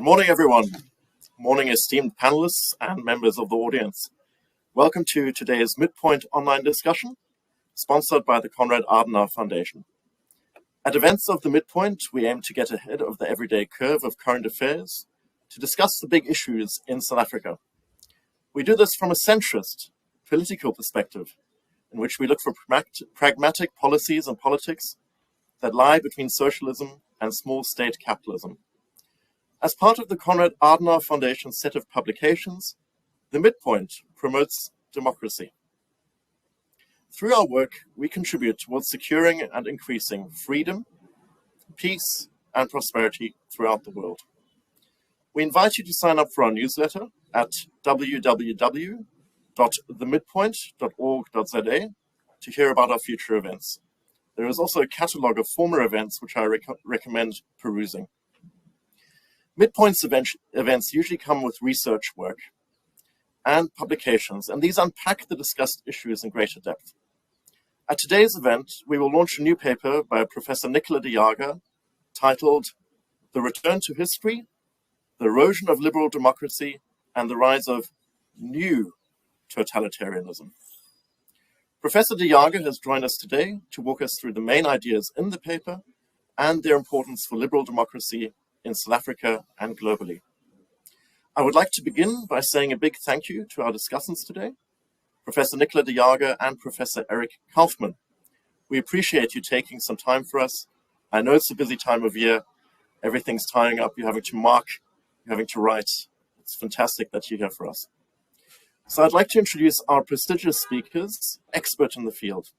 morning, everyone. Morning, esteemed panelists and members of the audience. Welcome to today's Midpoint online discussion, sponsored by the Konrad Adenauer Foundation. At events of the Midpoint, we aim to get ahead of the everyday curve of current affairs to discuss the big issues in South Africa. We do this from a centrist, political perspective, in which we look for pragmatic policies and politics that lie between socialism and small-state capitalism. As part of the Konrad Adenauer Foundation's set of publications, the Midpoint promotes democracy. Through our work, we contribute towards securing and increasing freedom, peace, and prosperity throughout the world. We invite you to sign up for our newsletter at www.themidpoint.org.za to hear about our future events. There is also a catalogue of former events which I recommend perusing. Midpoint's events usually come with research work and publications, and these unpack the discussed issues in greater depth. At today's event, we will launch a new paper by Professor Nicola de Jager titled The Return to History, the Erosion of Liberal Democracy, and the Rise of New Totalitarianism. Professor de Jager has joined us today to walk us through the main ideas in the paper and their importance for liberal democracy in South Africa and globally. I would like to begin by saying a big thank you to our discussants today, Professor Nicola de Jager and Professor Eric Kaufmann. We appreciate you taking some time for us. I know it's a busy time of year. Everything's tying up. You're having to mark, you're having to write. It's fantastic that you're here for us. So I'd like to introduce our prestigious speakers, expert in the field.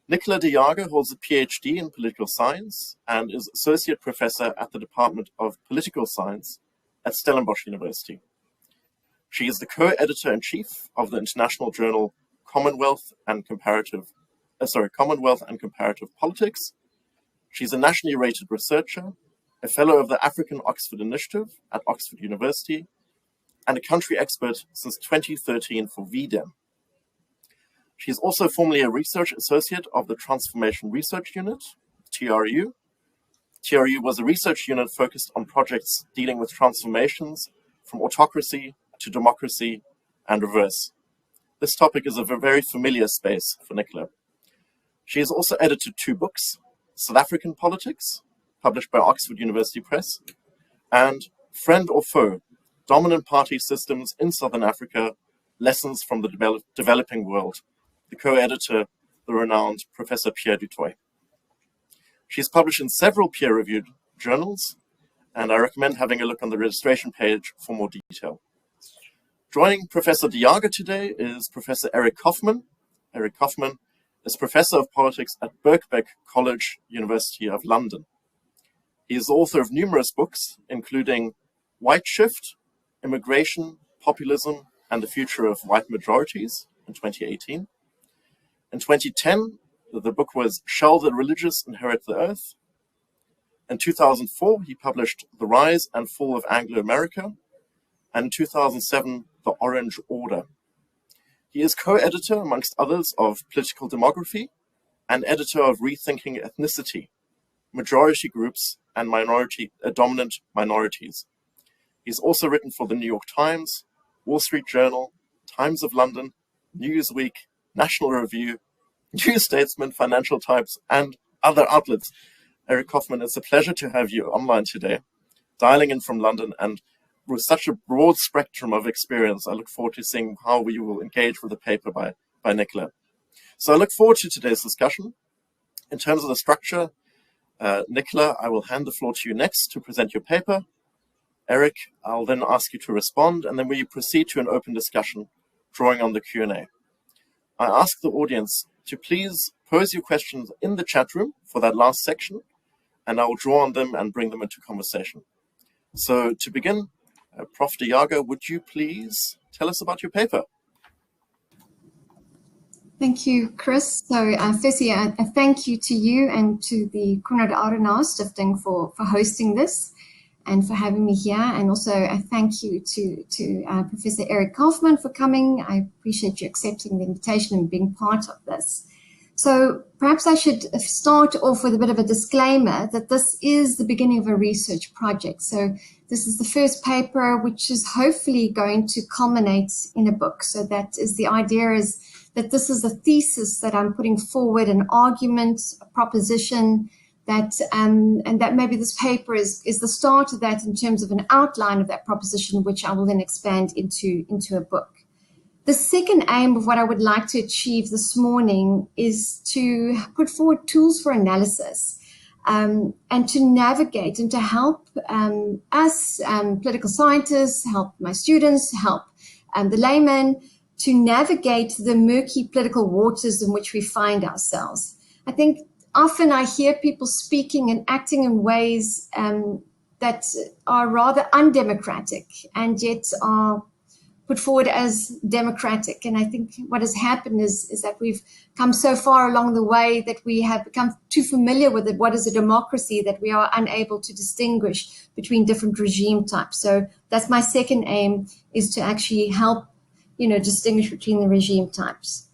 Nicola de Jager holds a PhD in political science and is associate professor at the Department of Political Science at Stellenbosch University. She is the co-editor-in-chief of the international journal Commonwealth and Comparative Politics. She's a nationally rated researcher, a fellow of the African Oxford Initiative at Oxford University, and a country expert since 2013 for VDEM. She is also formerly a research associate of the Transformation Research Unit, TRU. TRU was a research unit focused on projects dealing with transformations from autocracy to democracy and reverse. This topic is a very familiar space for Nicola. She has also edited 2 books, South African Politics, published by Oxford University Press, and Friend or Foe, Dominant Party Systems in Southern Africa, Lessons from the Developing World, the co-editor, the renowned Professor Pierre du Toit. She's published in several peer-reviewed journals, and I recommend having a look on the registration page for more detail. Joining Professor de Jager today is Professor Eric Kaufmann. Eric Kaufmann is Professor of Politics at Birkbeck College, University of London. He is the author of numerous books, including White Shift, Immigration, Populism, and the Future of White Majorities in 2018. In 2010, the book was Shall the Religious Inherit the Earth? In 2004, he published The Rise and Fall of Anglo-America, and in 2007, The Orange Order. He is co-editor, amongst others, of Political Demography and editor of Rethinking Ethnicity, Majority Groups and Dominant Minorities. He's also written for the New York Times, Wall Street Journal, Times of London, Newsweek, National Review, New Statesman, Financial Times, and other outlets. Eric Kaufmann, it's a pleasure to have you online today, dialing in from London, and with such a broad spectrum of experience. I look forward to seeing how we will engage with the paper by Nicola. So I look forward to today's discussion. In terms of the structure, Nicola, I will hand the floor to you next to present your paper. Eric, I'll then ask you to respond, and then we proceed to an open discussion, drawing on the Q&A. I ask the audience to please pose your questions in the chat room for that last section, and I will draw on them and bring them into conversation. So to begin, Prof de Jager, would you please tell us about your paper? Thank you, Chris. So firstly, a thank you to you and to the Konrad Adenauer Stiftung for hosting this and for having me here. And also a thank you to Professor Eric Kaufmann for coming. I appreciate you accepting the invitation and being part of this. So perhaps I should start off with a bit of a disclaimer that this is the beginning of a research project. So this is the first paper, which is hopefully going to culminate in a book. So that is the idea, is that this is a thesis that I'm putting forward, an argument, a proposition, that and that maybe this paper is the start of that in terms of an outline of that proposition, which I will then expand into a book. The second aim of what I would like to achieve this morning is to put forward tools for analysis and to navigate and to help us political scientists, help my students, help the laymen to navigate the murky political waters in which we find ourselves. I think often I hear people speaking and acting in ways that are rather undemocratic and yet are put forward as democratic. And I think what has happened is that we've come so far along the way that we have become too familiar with it, what is a democracy, that we are unable to distinguish between different regime types. So that's my second aim, is to actually help, distinguish between the regime types.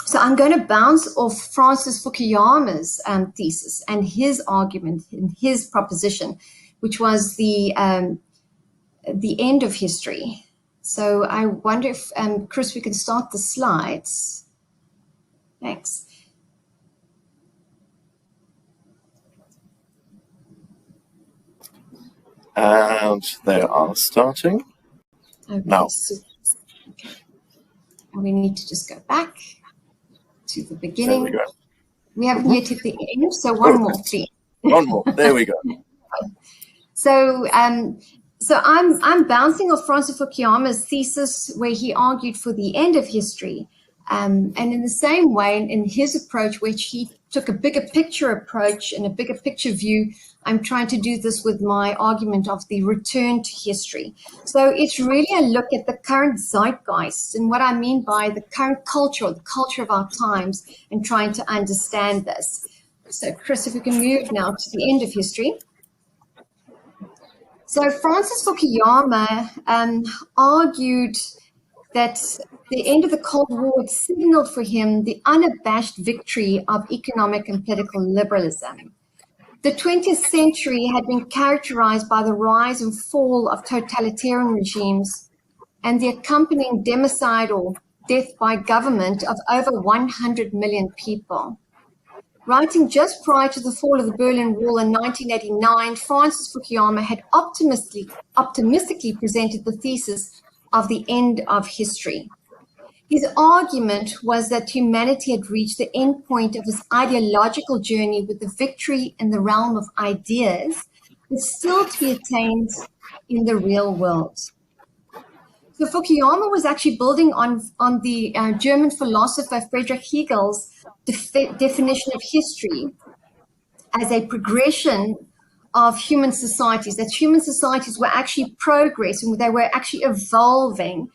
So I'm going to bounce off Francis Fukuyama's thesis and his argument and his proposition, which was the end of history. So I wonder if, Chris, we can start the slides. Thanks. And they are starting now. Okay. And we need to just go back to the beginning. There we go. We haven't yet hit the end, so one more, please. One more. There we go. So I'm bouncing off Francis Fukuyama's thesis, where he argued for the end of history. And in the same way, in his approach, which he took a bigger picture approach and a bigger picture view, I'm trying to do this with my argument of the return to history. So it's really a look at the current zeitgeist, and what I mean by the current culture, or the culture of our times, and trying to understand this. So Chris, if we can move now to the end of history. So Francis Fukuyama argued that the end of the Cold War signaled for him the unabashed victory of economic and political liberalism. The 20th century had been characterized by the rise and fall of totalitarian regimes and the accompanying democide or death by government of over 100 million people. Writing just prior to the fall of the Berlin Wall in 1989, Francis Fukuyama had optimistically presented the thesis of the end of history. His argument was that humanity had reached the end point of its ideological journey with the victory in the realm of ideas, but still to be attained in the real world. So Fukuyama was actually building on the German philosopher Friedrich Hegel's definition of history as a progression of human societies, that human societies were actually progressing, they were actually evolving,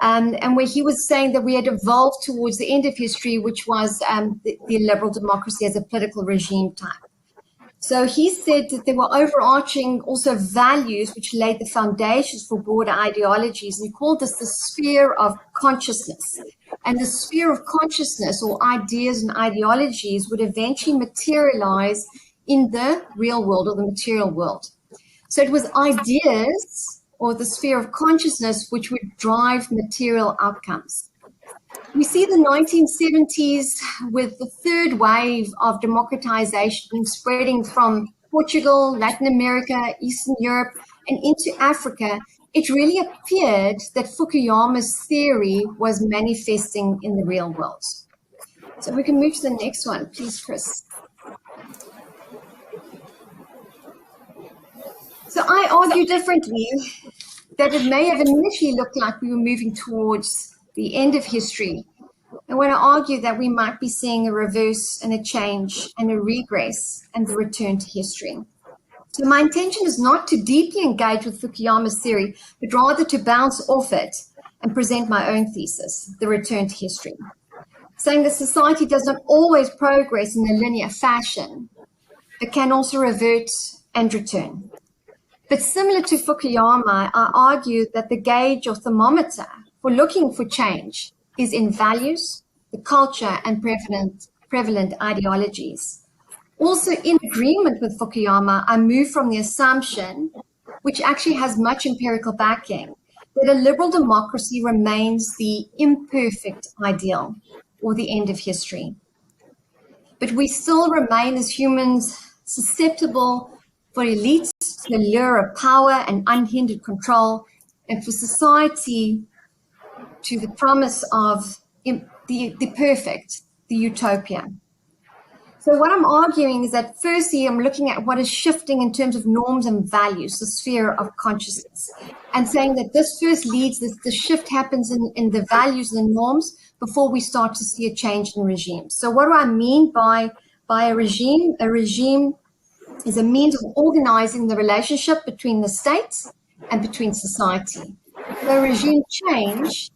and where he was saying that we had evolved towards the end of history, which was the liberal democracy as a political regime type. So he said that there were overarching also values which laid the foundations for broader ideologies, and he called this the sphere of consciousness. And the sphere of consciousness, or ideas and ideologies, would eventually materialize in the real world, or the material world. So it was ideas, or the sphere of consciousness, which would drive material outcomes. We see the 1970s with the third wave of democratization spreading from Portugal, Latin America, Eastern Europe, and into Africa. It really appeared that Fukuyama's theory was manifesting in the real world. So we can move to the next one, please, Chris. So I argue differently that it may have initially looked like we were moving towards the end of history. And when I argue that we might be seeing a reverse and a change and a regress and the return to history. So my intention is not to deeply engage with Fukuyama's theory, but rather to bounce off it and present my own thesis, the return to history, saying that society does not always progress in a linear fashion, but can also revert and return. But similar to Fukuyama, I argue that the gauge or thermometer for looking for change is in values, the culture and prevalent ideologies. Also, in agreement with Fukuyama, I move from the assumption, which actually has much empirical backing, that a liberal democracy remains the imperfect ideal or the end of history. But we still remain as humans susceptible for elites to the lure of power and unhindered control, and for society to the promise of the perfect, the utopia. So what I'm arguing is that firstly, I'm looking at what is shifting in terms of norms and values, the sphere of consciousness, and saying that this first leads, the shift happens in the values and the norms before we start to see a change in regimes. So what do I mean by a regime? A regime is a means of organizing the relationship between the state and between society. So regime change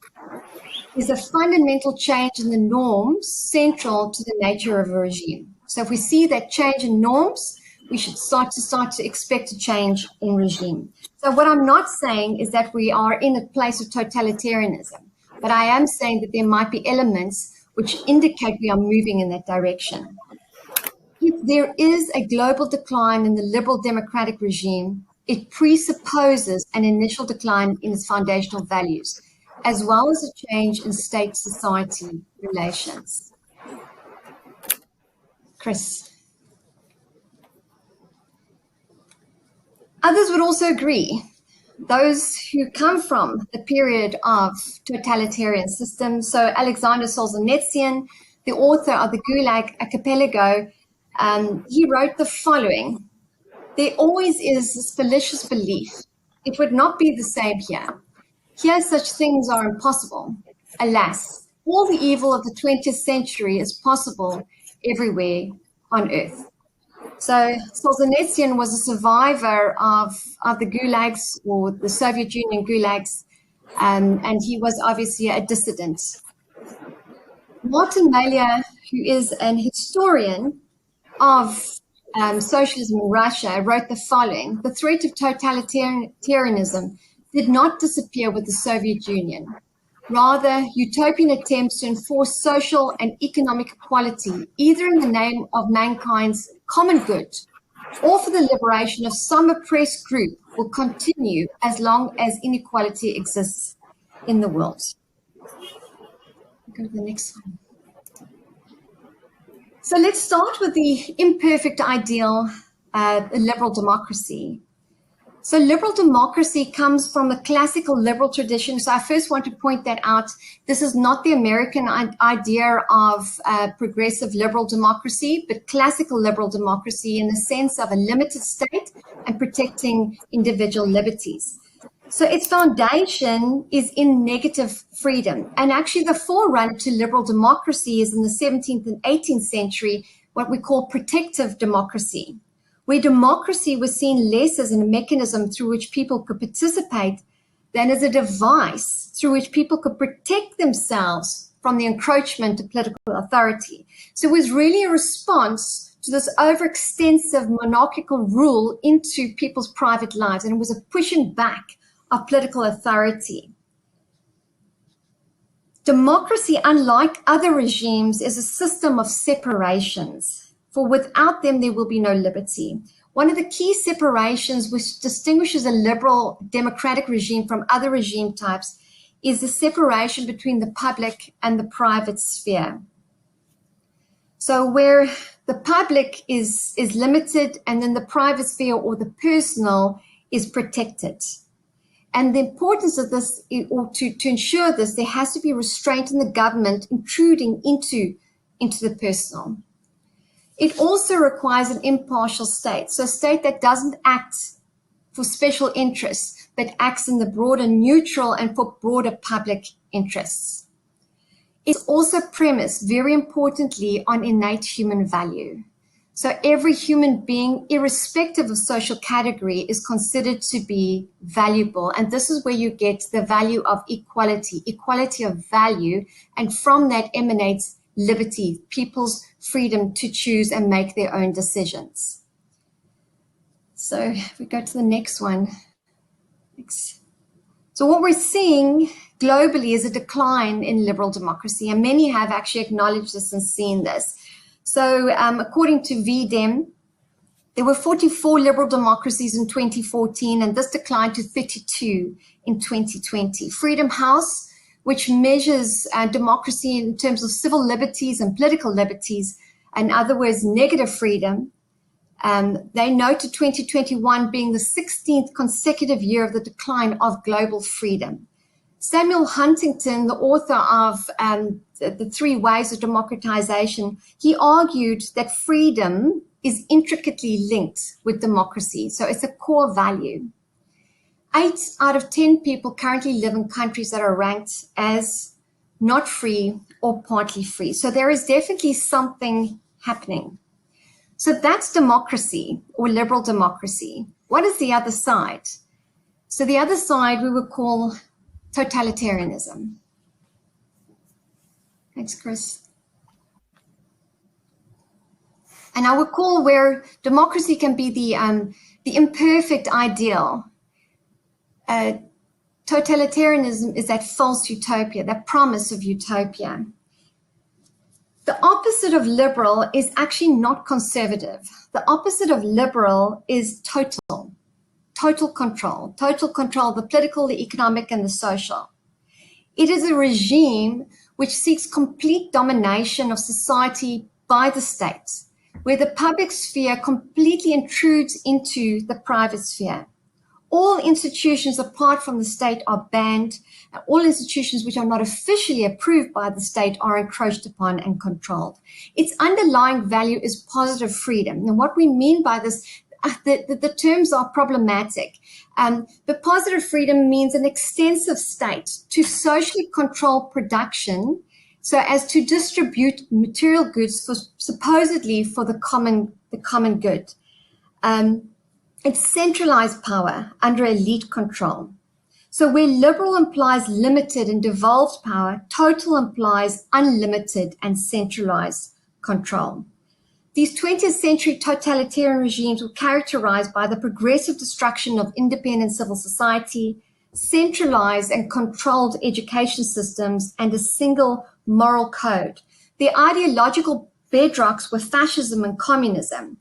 is a fundamental change in the norms central to the nature of a regime. So if we see that change in norms, we should start to expect a change in regime. So what I'm not saying is that we are in a place of totalitarianism, but I am saying that there might be elements which indicate we are moving in that direction. If there is a global decline in the liberal democratic regime, it presupposes an initial decline in its foundational values, as well as a change in state-society relations. Chris. Others would also agree. Those who come from the period of totalitarian systems, so Alexander Solzhenitsyn, the author of the Gulag Archipelago, he wrote the following: there always is this fallacious belief. It would not be the same here. Here such things are impossible. Alas, all the evil of the 20th century is possible everywhere on earth. So Solzhenitsyn was a survivor of the gulags, or the Soviet Union gulags, and he was obviously a dissident. Martin Malier, who is an historian of socialism in Russia, wrote the following: the threat of totalitarianism did not disappear with the Soviet Union. Rather, utopian attempts to enforce social and economic equality, either in the name of mankind's common good or for the liberation of some oppressed group, will continue as long as inequality exists in the world. Go to the next one. So let's start with the imperfect ideal, liberal democracy. So liberal democracy comes from the classical liberal tradition. So I first want to point that out. This is not the American idea of progressive liberal democracy, but classical liberal democracy in the sense of a limited state and protecting individual liberties. So its foundation is in negative freedom. And actually the forerunner to liberal democracy is in the 17th and 18th century, what we call protective democracy, where democracy was seen less as a mechanism through which people could participate than as a device through which people could protect themselves from the encroachment of political authority. So it was really a response to this overextensive monarchical rule into people's private lives, and it was a pushing back of political authority. Democracy, unlike other regimes, is a system of separations. For without them, there will be no liberty. One of the key separations which distinguishes a liberal democratic regime from other regime types is the separation between the public and the private sphere. So where the public is limited, and then the private sphere or the personal is protected. And the importance of this, or to ensure this, there has to be restraint in the government intruding into the personal. It also requires an impartial state, so a state that doesn't act for special interests, but acts in the broader neutral and for broader public interests. It's also premised, very importantly, on innate human value. So every human being, irrespective of social category, is considered to be valuable. And this is where you get the value of equality of value, and from that emanates liberty, people's freedom to choose and make their own decisions. So if we go to the next one. So what we're seeing globally is a decline in liberal democracy, and many have actually acknowledged this and seen this. So according to VDEM, there were 44 liberal democracies in 2014, and this declined to 32 in 2020. Freedom House, which measures democracy in terms of civil liberties and political liberties, in other words, negative freedom, they noted 2021 being the 16th consecutive year of the decline of global freedom. Samuel Huntington, the author of the Three Ways of Democratization, he argued that freedom is intricately linked with democracy, so it's a core value. 8 out of 10 people currently live in countries that are ranked as not free or partly free. So there is definitely something happening. So that's democracy or liberal democracy. What is the other side? So the other side we would call totalitarianism. Thanks, Chris. And I would call where democracy can be the imperfect ideal. Totalitarianism is that false utopia, that promise of utopia. The opposite of liberal is actually not conservative. The opposite of liberal is total control of the political, the economic, and the social. It is a regime which seeks complete domination of society by the state, where the public sphere completely intrudes into the private sphere. All institutions apart from the state are banned, and all institutions which are not officially approved by the state are encroached upon and controlled. Its underlying value is positive freedom. And what we mean by this, the terms are problematic. But positive freedom means an extensive state to socially control production so as to distribute material goods supposedly for the common good. It's centralized power under elite control. So where liberal implies limited and devolved power, total implies unlimited and centralized control. These 20th century totalitarian regimes were characterized by the progressive destruction of independent civil society, centralized and controlled education systems, and a single moral code. Their ideological bedrocks were fascism and communism.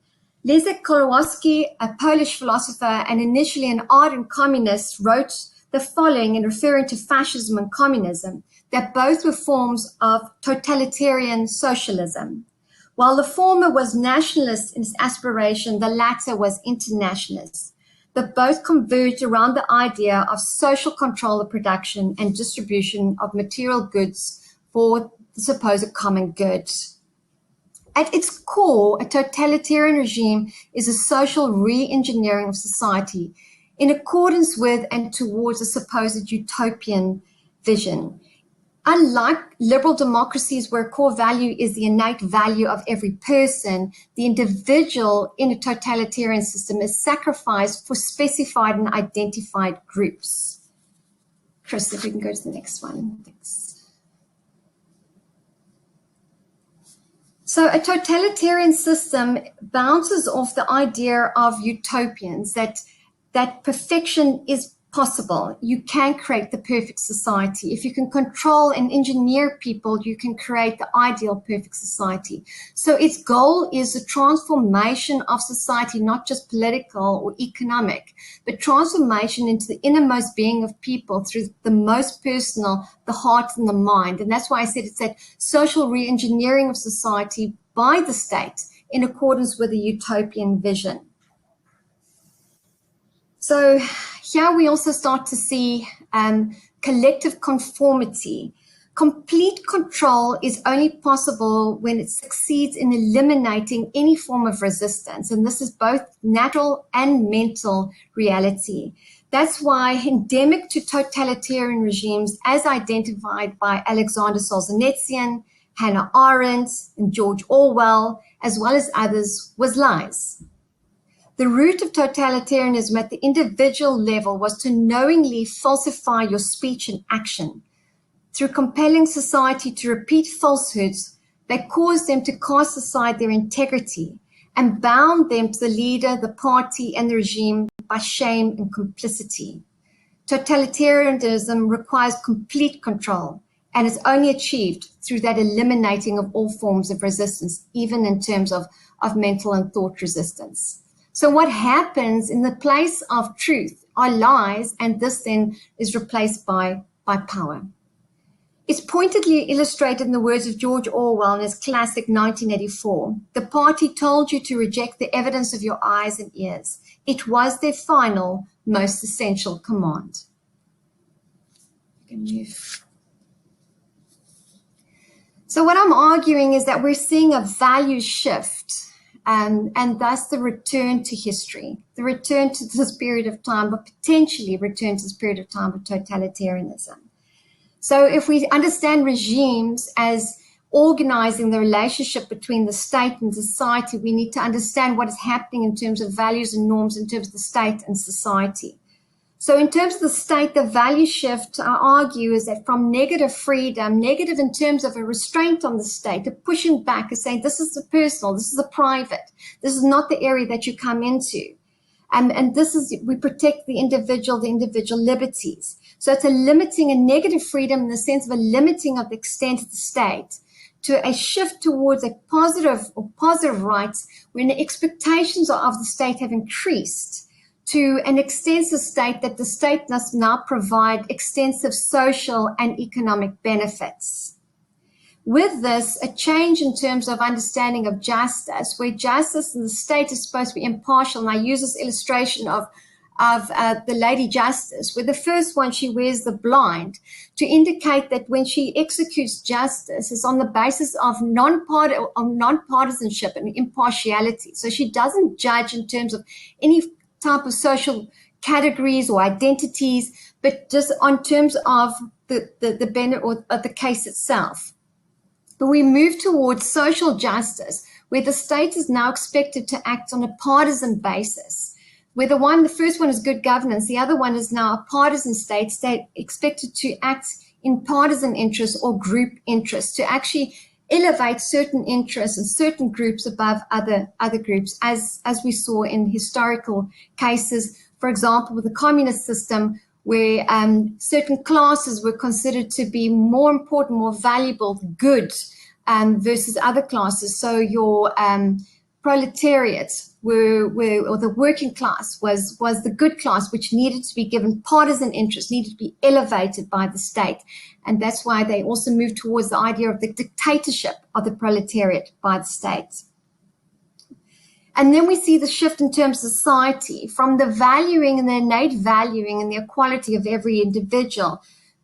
Leszek Kolakowski, a Polish philosopher and initially an ardent communist, wrote the following in referring to fascism and communism, that both were forms of totalitarian socialism. While the former was nationalist in its aspiration, the latter was internationalist. But both converged around the idea of social control of production and distribution of material goods for the supposed common good. At its core, a totalitarian regime is a social re-engineering of society in accordance with and towards a supposed utopian vision. Unlike liberal democracies where core value is the innate value of every person, the individual in a totalitarian system is sacrificed for specified and identified groups. Chris, if we can go to the next one. Thanks. So a totalitarian system bounces off the idea of utopians, that perfection is possible. You can create the perfect society. If you can control and engineer people, you can create the ideal perfect society. So its goal is the transformation of society, not just political or economic, but transformation into the innermost being of people through the most personal, the heart and the mind. And that's why I said it's that social re-engineering of society by the state in accordance with a utopian vision. So here we also start to see collective conformity. Complete control is only possible when it succeeds in eliminating any form of resistance. And this is both natural and mental reality. That's why endemic to totalitarian regimes, as identified by Alexander Solzhenitsyn, Hannah Arendt, and George Orwell, as well as others, was lies. The root of totalitarianism at the individual level was to knowingly falsify your speech and action through compelling society to repeat falsehoods that caused them to cast aside their integrity and bound them to the leader, the party, and the regime by shame and complicity. Totalitarianism requires complete control And it's only achieved through that eliminating of all forms of resistance, even in terms of mental and thought resistance. So what happens in the place of truth are lies, and this then is replaced by power. It's pointedly illustrated in the words of George Orwell in his classic 1984. The party told you to reject the evidence of your eyes and ears. It was their final, most essential command. So what I'm arguing is that we're seeing a value shift, and thus the return to history, the return to this period of time, but potentially return to this period of time of totalitarianism. So if we understand regimes as organizing the relationship between the state and society, we need to understand what is happening in terms of values and norms in terms of the state and society. So in terms of the state, the value shift, I argue, is that from negative freedom, negative in terms of a restraint on the state, to pushing back and saying, this is the personal, this is the private, this is not the area that you come into. And this is, we protect the individual liberties. So it's a limiting, a negative freedom in the sense of a limiting of the extent of the state to a shift towards a positive rights when the expectations of the state have increased to an extensive state that the state must now provide extensive social and economic benefits. With this, a change in terms of understanding of justice, where justice in the state is supposed to be impartial. And I use this illustration of the Lady Justice, where the first one, she wears the blind to indicate that when she executes justice, it's on the basis of non-partisanship and impartiality. So she doesn't judge in terms of any type of social categories or identities, but just on terms of the benefit or of the case itself. But we move towards social justice, where the state is now expected to act on a partisan basis. Where the first one is good governance, the other one is now a partisan state expected to act in partisan interests or group interests, to actually elevate certain interests and certain groups above other groups, as we saw in historical cases, for example, with the communist system, where certain classes were considered to be more important, more valuable, good, versus other classes. So your proletariat or the working class was the good class, which needed to be given partisan interest, needed to be elevated by the state. And that's why they also moved towards the idea of the dictatorship of the proletariat by the state. And then we see the shift in terms of society from the valuing and the innate valuing and the equality of every individual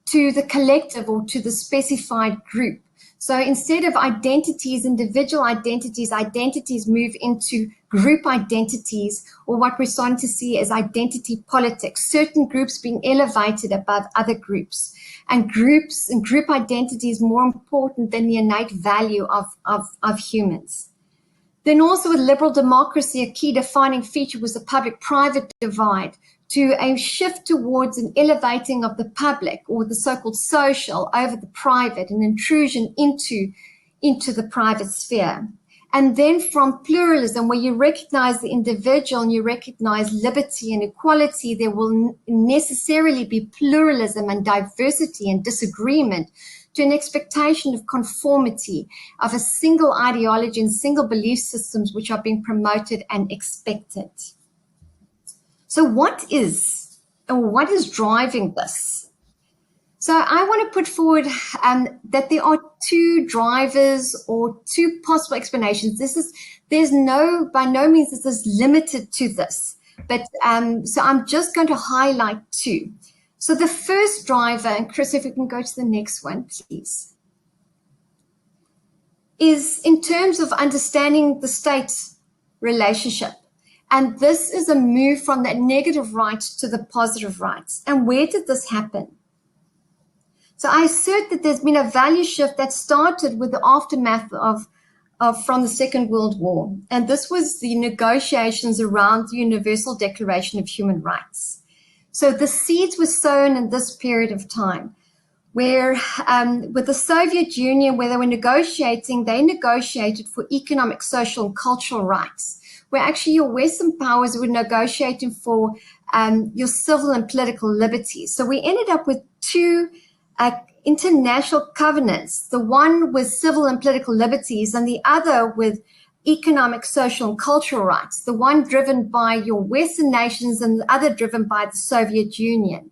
to the collective or to the specified group. So instead of identities, individual identities, identities move into group identities, or what we're starting to see as identity politics, certain groups being elevated above other groups. And groups and group identity is more important than the innate value of humans. Then also with liberal democracy, a key defining feature was the public-private divide, to a shift towards an elevating of the public or the so-called social over the private, an intrusion into the private sphere. And then from pluralism, where you recognize the individual and you recognize liberty and equality, there will necessarily be pluralism and diversity and disagreement, to an expectation of conformity, of a single ideology and single belief systems which are being promoted and expected. So what is driving this? So I want to put forward that there are two drivers or two possible explanations. By no means is this limited to this, but so I'm just going to highlight two. So the first driver, and Chris, if we can go to the next one, please, is in terms of understanding the state's relationship. And this is a move from that negative right to the positive rights. And where did this happen? So I assert that there's been a value shift that started with the aftermath from the Second World War. And this was the negotiations around the Universal Declaration of Human Rights. So the seeds were sown in this period of time, where with the Soviet Union, where they were negotiating, they negotiated for economic, social, and cultural rights, where actually your Western powers were negotiating for your civil and political liberties. So we ended up with two international covenants, the one with civil and political liberties and the other with economic, social, and cultural rights, the one driven by your Western nations and the other driven by the Soviet Union.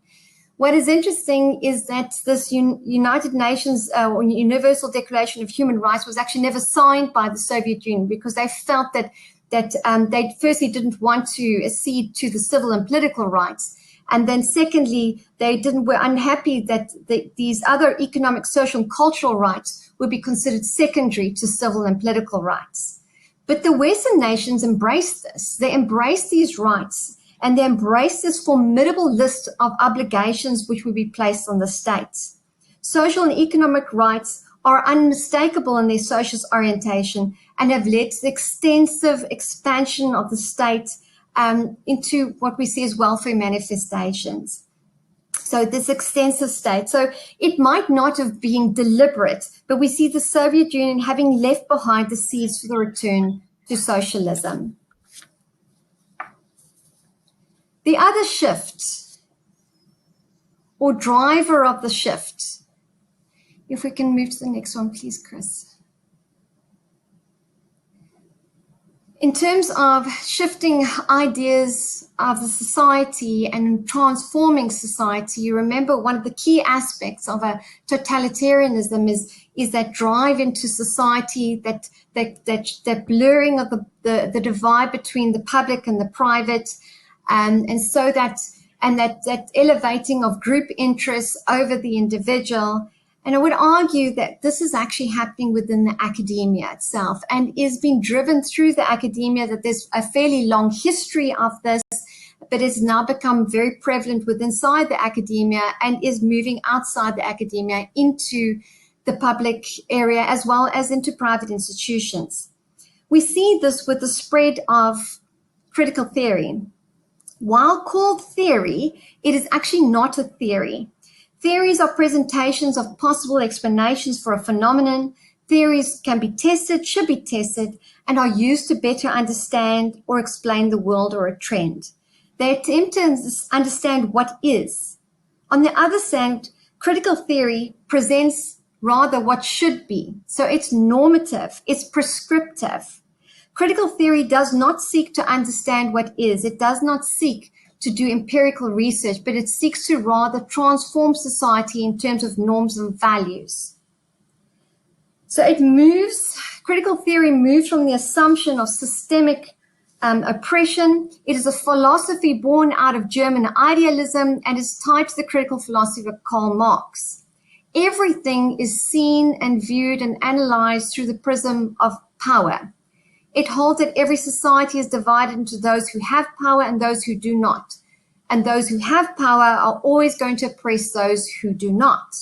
What is interesting is that this United Nations or Universal Declaration of Human Rights was actually never signed by the Soviet Union because they felt that they firstly didn't want to accede to the civil and political rights. And then secondly, were unhappy that these other economic, social, and cultural rights would be considered secondary to civil and political rights. But the Western nations embraced this. They embraced these rights, and they embraced this formidable list of obligations which would be placed on the states. Social and economic rights are unmistakable in their socialist orientation and have led to the extensive expansion of the state into what we see as welfare manifestations. So this extensive state. So it might not have been deliberate, but we see the Soviet Union having left behind the seeds for the return to socialism. The other shift, or driver of the shift, if we can move to the next one, please, Chris. In terms of shifting ideas of the society and transforming society, you remember one of the key aspects of a totalitarianism is that drive into society, that blurring of the divide between the public and the private, and so that elevating of group interests over the individual. And I would argue that this is actually happening within the academia itself and is being driven through the academia, that there's a fairly long history of this, but it's now become very prevalent within inside the academia and is moving outside the academia into the public area as well as into private institutions. We see this with the spread of critical theory. While called theory, it is actually not a theory. Theories are presentations of possible explanations for a phenomenon. Theories can be tested, should be tested, and are used to better understand or explain the world or a trend. They attempt to understand what is. On the other hand, critical theory presents rather what should be. So it's normative, it's prescriptive. Critical theory does not seek to understand what is. It does not seek to do empirical research, but it seeks to rather transform society in terms of norms and values. So critical theory moves from the assumption of systemic oppression. It is a philosophy born out of German idealism and is tied to the critical philosophy of Karl Marx. Everything is seen and viewed and analyzed through the prism of power. It holds that every society is divided into those who have power and those who do not. And those who have power are always going to oppress those who do not.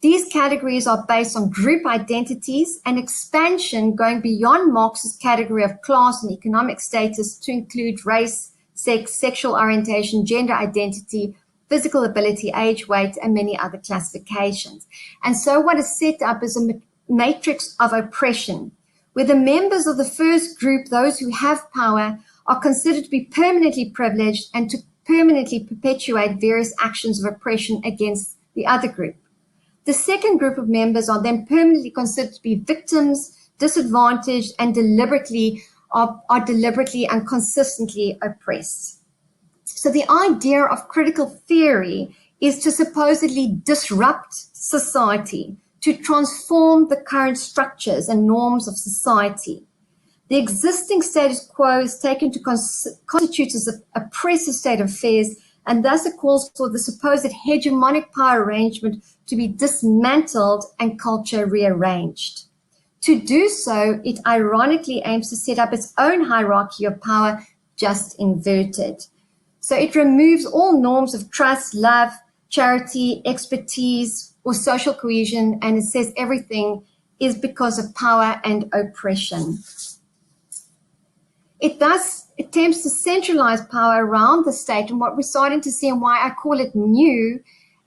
These categories are based on group identities and expansion going beyond Marx's category of class and economic status to include race, sex, sexual orientation, gender identity, physical ability, age, weight, and many other classifications. And so what is set up is a matrix of oppression, where the members of the first group, those who have power, are considered to be permanently privileged and to permanently perpetuate various actions of oppression against the other group. The second group of members are then permanently considered to be victims, disadvantaged, and are deliberately and consistently oppressed. So the idea of critical theory is to supposedly disrupt society, to transform the current structures and norms of society. The existing status quo is taken to constitute as an oppressive state of affairs, and thus it calls for the supposed hegemonic power arrangement to be dismantled and culture rearranged. To do so, it ironically aims to set up its own hierarchy of power, just inverted. So it removes all norms of trust, love, charity, expertise, or social cohesion, and it says everything is because of power and oppression. It thus attempts to centralize power around the state, and what we're starting to see, and why I call it new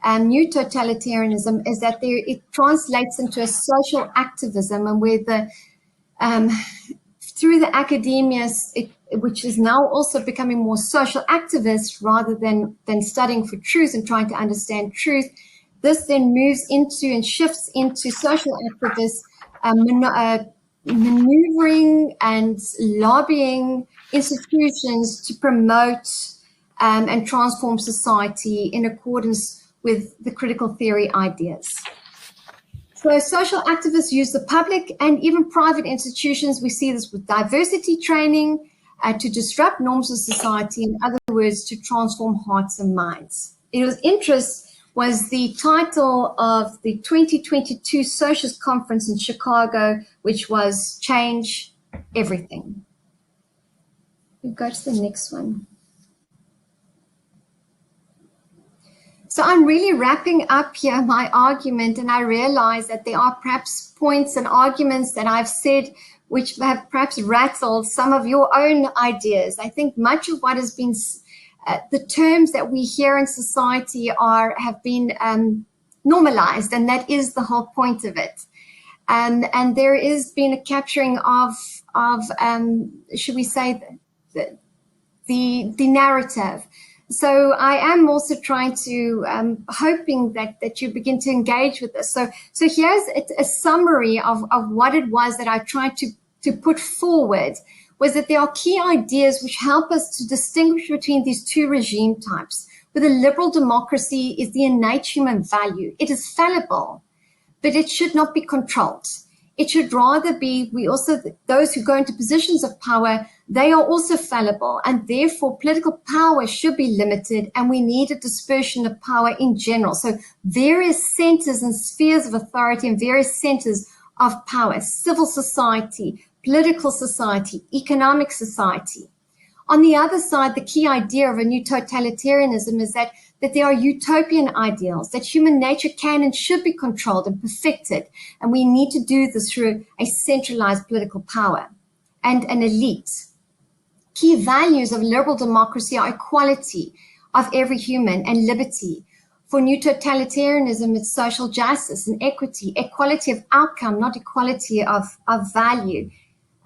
totalitarianism, is that it translates into a social activism, and where through the academia, which is now also becoming more social activist rather than studying for truth and trying to understand truth, this then moves into and shifts into social activists maneuvering and lobbying institutions to promote and transform society in accordance with the critical theory ideas. So social activists use the public and even private institutions. We see this with diversity training to disrupt norms of society, in other words, to transform hearts and minds. It was interest was the title of the 2022 Socialist Conference in Chicago, which was Change Everything. We go to the next one. So I'm really wrapping up here my argument, and I realize that there are perhaps points and arguments that I've said which have perhaps rattled some of your own ideas. I think much of what has been the terms that we hear in society have been normalized, and that is the whole point of it. And there is been a capturing of should we say, the narrative. So I am also trying to, hoping that you begin to engage with this. So here's a summary of what it was that I tried to put forward, was that there are key ideas which help us to distinguish between these two regime types. With a liberal democracy is the innate human value. It is fallible, but it should not be controlled. It should rather be, those who go into positions of power, they are also fallible, and therefore political power should be limited, and we need a dispersion of power in general. So various centers and spheres of authority and various centers of power, civil society, political society, economic society. On the other side, the key idea of a new totalitarianism is that there are utopian ideals, that human nature can and should be controlled and perfected, and we need to do this through a centralized political power and an elite. Key values of liberal democracy are equality of every human and liberty. For new totalitarianism, it's social justice and equity, equality of outcome, not equality of value.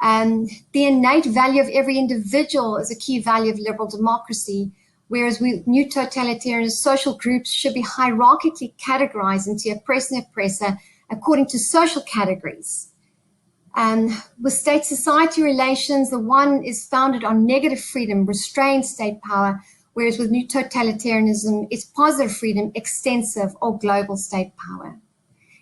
The innate value of every individual is a key value of liberal democracy, whereas with new totalitarian social groups should be hierarchically categorized into oppressor and oppressor according to social categories. With state-society relations, the one is founded on negative freedom, restrained state power, whereas with new totalitarianism, it's positive freedom, extensive or global state power.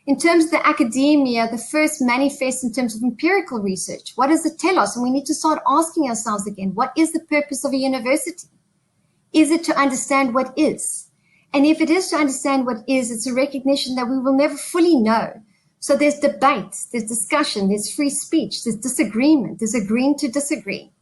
In terms of the academia, the first manifests in terms of empirical research. What does it tell us? And we need to start asking ourselves again, what is the purpose of a university? Is it to understand what is? And if it is to understand what is, it's a recognition that we will never fully know. So there's debate, there's discussion, there's free speech, there's disagreement, there's agreeing to disagree.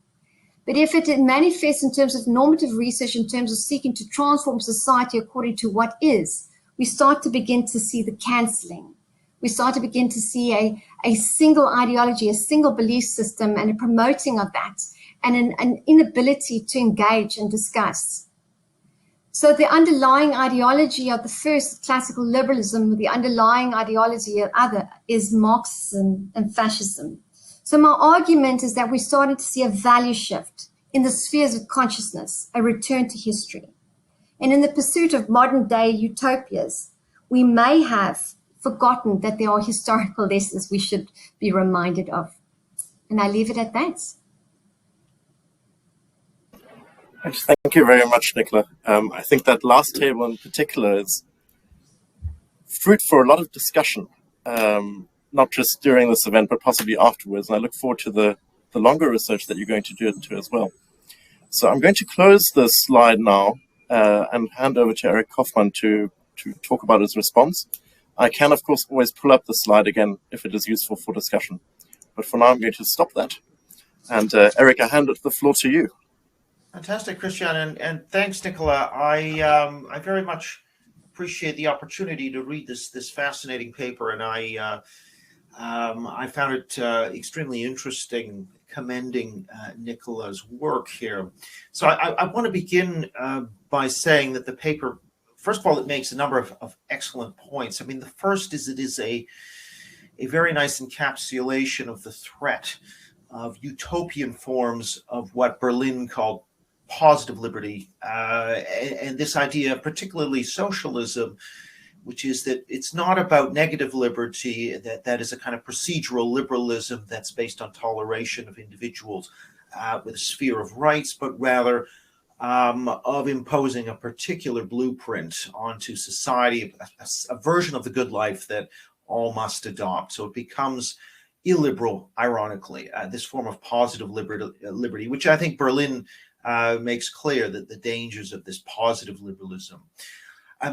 But if it manifests in terms of normative research, in terms of seeking to transform society according to what is, we start to begin to see the cancelling. We start to begin to see a single ideology, a single belief system, and a promoting of that, and an inability to engage and discuss. So the underlying ideology of the first, classical liberalism, the underlying ideology of other is Marxism and fascism. So my argument is that we're starting to see a value shift in the spheres of consciousness, a return to history. And in the pursuit of modern day utopias, we may have forgotten that there are historical lessons we should be reminded of. And I leave it at that. Thank you very much, Nicola. I think that last table in particular is fruit for a lot of discussion, not just during this event, but possibly afterwards. And I look forward to the longer research that you're going to do into as well. So I'm going to close this slide now and hand over to Eric Kaufmann to talk about his response. I can, of course, always pull up the slide again if it is useful for discussion. But for now, I'm going to stop that. And Eric, I hand the floor to you. Fantastic, Christian, and thanks, Nicola. I very much appreciate the opportunity to read this fascinating paper, and I found it extremely interesting, commending Nicola's work here. So I want to begin by saying that the paper, first of all, it makes a number of excellent points. I mean, the first is it is a very nice encapsulation of the threat of utopian forms of what Berlin called positive liberty, and this idea, particularly socialism, which is that it's not about negative liberty, that is a kind of procedural liberalism that's based on toleration of individuals with a sphere of rights, but rather of imposing a particular blueprint onto society, a version of the good life that all must adopt. So it becomes illiberal, ironically, this form of positive liberty, which I think Berlin makes clear that the dangers of this positive liberalism.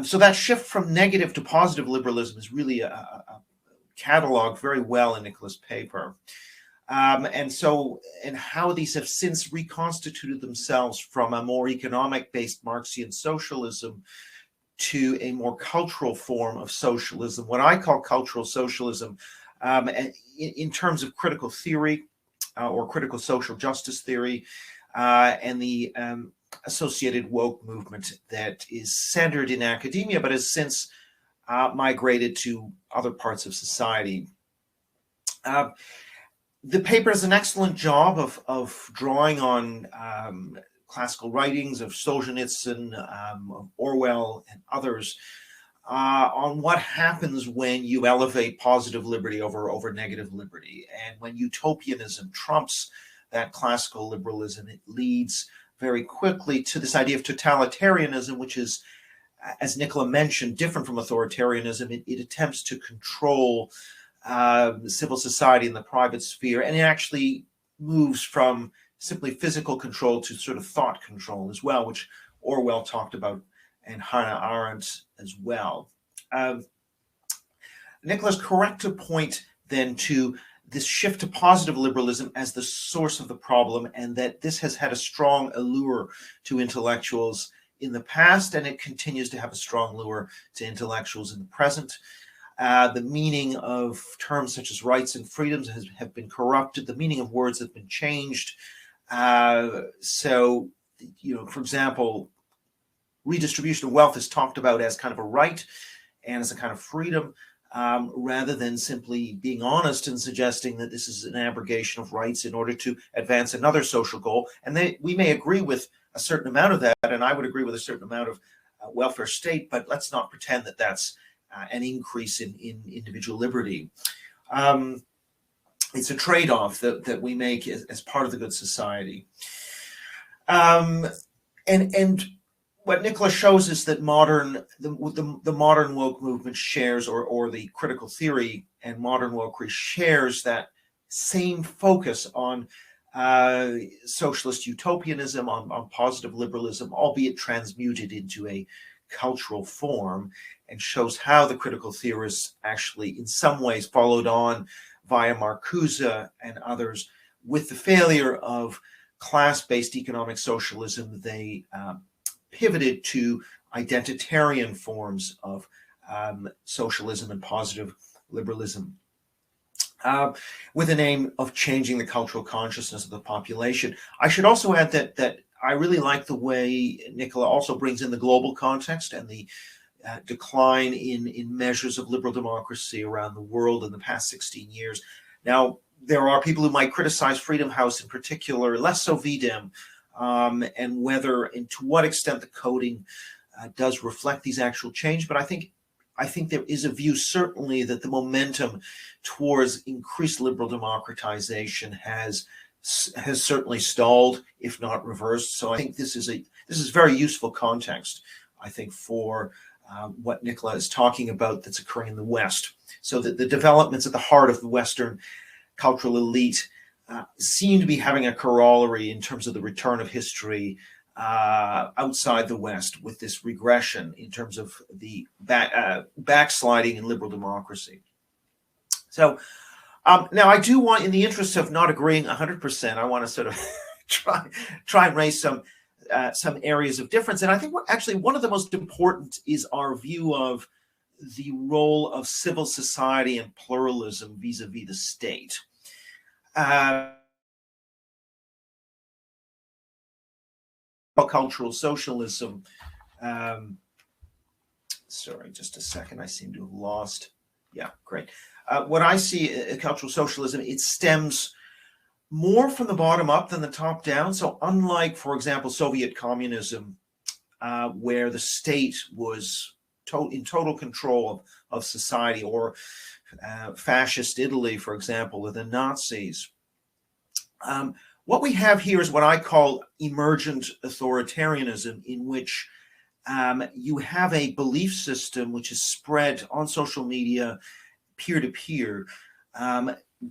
So that shift from negative to positive liberalism is really a cataloged very well in Nicola's paper. And how these have since reconstituted themselves from a more economic-based Marxian socialism to a more cultural form of socialism, what I call cultural socialism, in terms of critical theory or critical social justice theory, and the associated woke movement that is centered in academia, but has since migrated to other parts of society. The paper does an excellent job of drawing on classical writings of Solzhenitsyn, of Orwell, and others on what happens when you elevate positive liberty over negative liberty. And when utopianism trumps that classical liberalism, it leads very quickly to this idea of totalitarianism, which is, as Nicola mentioned, different from authoritarianism. It attempts to control civil society in the private sphere, and it actually moves from simply physical control to sort of thought control as well, which Orwell talked about and Hannah Arendt as well. Nicola's correct to point then to this shift to positive liberalism as the source of the problem, and that this has had a strong allure to intellectuals in the past, and it continues to have a strong lure to intellectuals in the present. The meaning of terms such as rights and freedoms have been corrupted. The meaning of words have been changed. So, for example, redistribution of wealth is talked about as kind of a right and as a kind of freedom, rather than simply being honest and suggesting that this is an abrogation of rights in order to advance another social goal. And we may agree with a certain amount of that, and I would agree with a certain amount of welfare state, but let's not pretend that that's an increase in individual liberty. It's a trade-off that we make as part of the good society. And what Nicola shows is that the modern woke movement shares, or the critical theory and modern wokery shares, that same focus on socialist utopianism, on positive liberalism, albeit transmuted into a cultural form, and shows how the critical theorists actually in some ways followed on via Marcuse and others. With the failure of class-based economic socialism, they pivoted to identitarian forms of socialism and positive liberalism, with an aim of changing the cultural consciousness of the population. I should also add that I really like the way Nicola also brings in the global context and the decline in measures of liberal democracy around the world in the past 16 years. Now, there are people who might criticize Freedom House in particular, less so VDEM, and whether and to what extent the coding does reflect these actual change. But I think there is a view certainly that the momentum towards increased liberal democratization has certainly stalled, if not reversed. So I think this is very useful context, I think, for what Nicola is talking about that's occurring in the West. So that the developments at the heart of the Western cultural elite seem to be having a corollary in terms of the return of history outside the West, with this regression in terms of the backsliding in liberal democracy. So now I do want, in the interest of not agreeing 100%, I want to sort of try and raise some areas of difference. And I think actually one of the most important is our view of the role of civil society and pluralism vis-a-vis the state. Cultural socialism. Sorry, just a second. I seem to have lost. Yeah, great. What I see cultural socialism, it stems more from the bottom up than the top down. So unlike, for example, Soviet communism, where the state was in total control of society, or fascist Italy, for example, with the Nazis. What we have here is what I call emergent authoritarianism, in which you have a belief system which is spread on social media, peer-to-peer,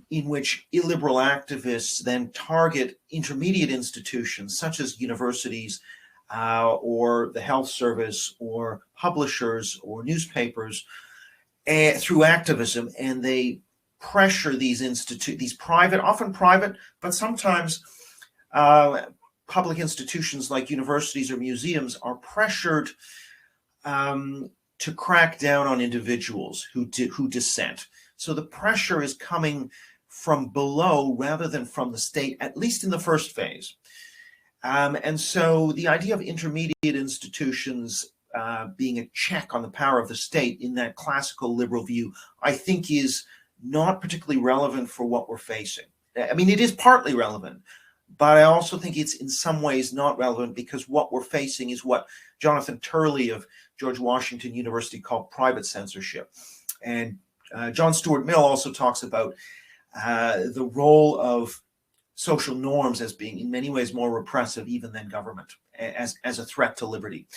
in which illiberal activists then target intermediate institutions such as universities or the health service or publishers or newspapers through activism, and they pressure these private, often private, but sometimes public institutions like universities or museums are pressured to crack down on individuals who dissent. So the pressure is coming from below rather than from the state, at least in the first phase. And so the idea of intermediate institutions being a check on the power of the state in that classical liberal view, I think is not particularly relevant for what we're facing. I mean, it is partly relevant, but I also think it's in some ways not relevant, because what we're facing is what Jonathan Turley of George Washington University called private censorship. And John Stuart Mill also talks about the role of social norms as being in many ways more repressive even than government, as a threat to liberty.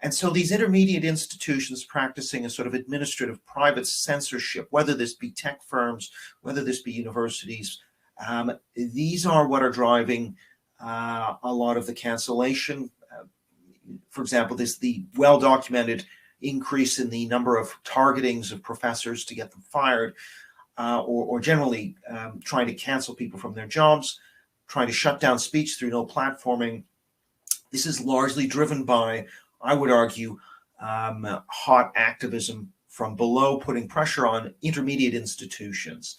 And so these intermediate institutions practicing a sort of administrative private censorship, whether this be tech firms, whether this be universities, these are what are driving a lot of the cancellation. For example, the well-documented increase in the number of targetings of professors to get them fired, or generally trying to cancel people from their jobs, trying to shut down speech through no platforming. This is largely driven by, I would argue, hot activism from below, putting pressure on intermediate institutions.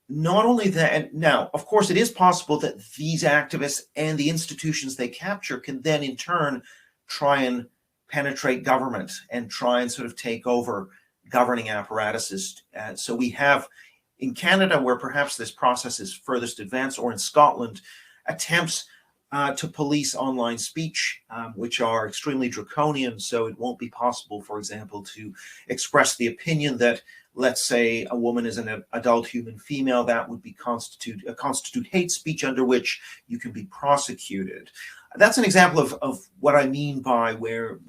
Not only that, now, of course, it is possible that these activists and the institutions they capture can then in turn try and penetrate government and try and sort of take over governing apparatuses. So we have in Canada, where perhaps this process is furthest advanced, or in Scotland, attempts to police online speech, which are extremely draconian. So it won't be possible, for example, to express the opinion that, let's say, a woman is an adult human female. That would be constitute hate speech, under which you can be prosecuted. That's an example of what I mean by where